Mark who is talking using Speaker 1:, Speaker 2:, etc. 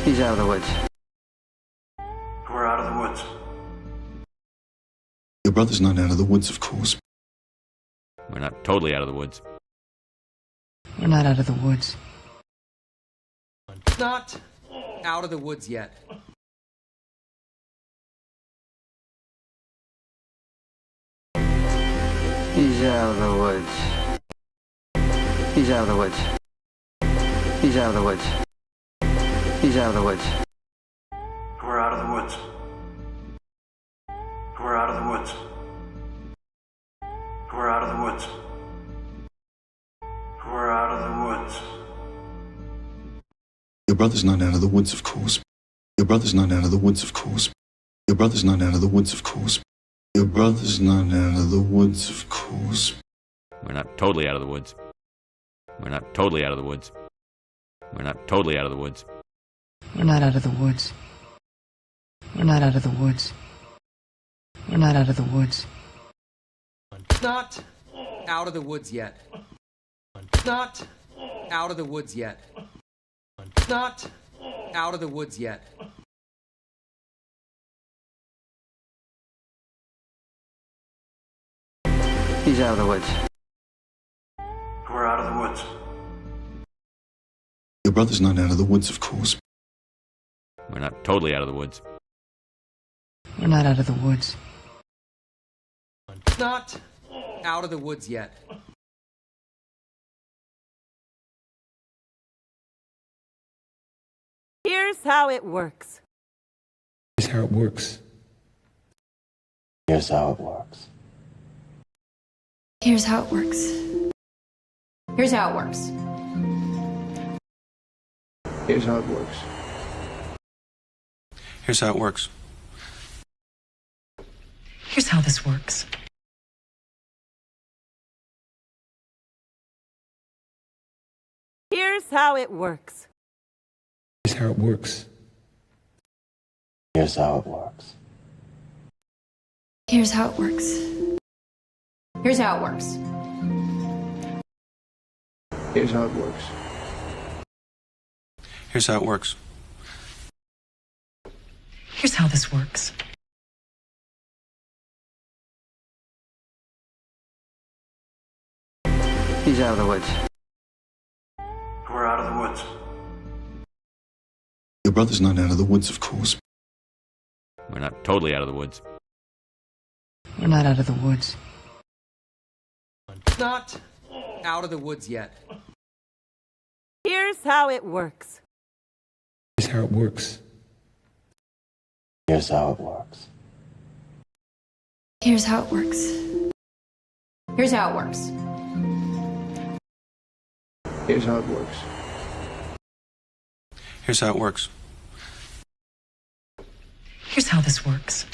Speaker 1: He's out of the woods.
Speaker 2: We're out of the woods.
Speaker 3: Your brother's not out of the woods, of course.
Speaker 4: We're not totally out of the woods.
Speaker 5: We're not out of the woods.
Speaker 6: Not out of the woods yet.
Speaker 1: He's out of the woods. He's out of the woods. He's out of the woods. He's out of the woods.
Speaker 2: We're out of the woods. We're out of the woods. We're out of the woods. We're out of the woods.
Speaker 3: Your brother's not out of the woods, of course. Your brother's not out of the woods, of course. Your brother's not out of the woods, of course. Your brother's not out of the woods, of course.
Speaker 4: We're not totally out of the woods. We're not totally out of the woods. We're not totally out of the woods.
Speaker 5: We're not out of the woods. We're not out of the woods. We're not out of the woods.
Speaker 6: Not out of the woods yet. Not out of the woods yet. Not out of the woods yet.
Speaker 1: He's out of the woods.
Speaker 2: We're out of the woods.
Speaker 3: Your brother's not out of the woods, of course.
Speaker 4: We're not totally out of the woods.
Speaker 5: We're not out of the woods.
Speaker 6: Not out of the woods yet.
Speaker 7: Here's how it works.
Speaker 3: Here's how it works.
Speaker 8: Here's how it works.
Speaker 9: Here's how it works. Here's how it works.
Speaker 1: Here's how it works.
Speaker 3: Here's how it works.
Speaker 5: Here's how this works.
Speaker 7: Here's how it works.
Speaker 3: Here's how it works.
Speaker 8: Here's how it works.
Speaker 9: Here's how it works. Here's how it works.
Speaker 1: Here's how it works.
Speaker 3: Here's how it works.
Speaker 5: Here's how this works.
Speaker 1: He's out of the woods.
Speaker 2: We're out of the woods.
Speaker 3: Your brother's not out of the woods, of course.
Speaker 4: We're not totally out of the woods.
Speaker 5: We're not out of the woods.
Speaker 6: Not out of the woods yet.
Speaker 7: Here's how it works.
Speaker 3: Here's how it works.
Speaker 8: Here's how it works.
Speaker 9: Here's how it works. Here's how it works.
Speaker 1: Here's how it works.
Speaker 3: Here's how it works.
Speaker 5: Here's how this works.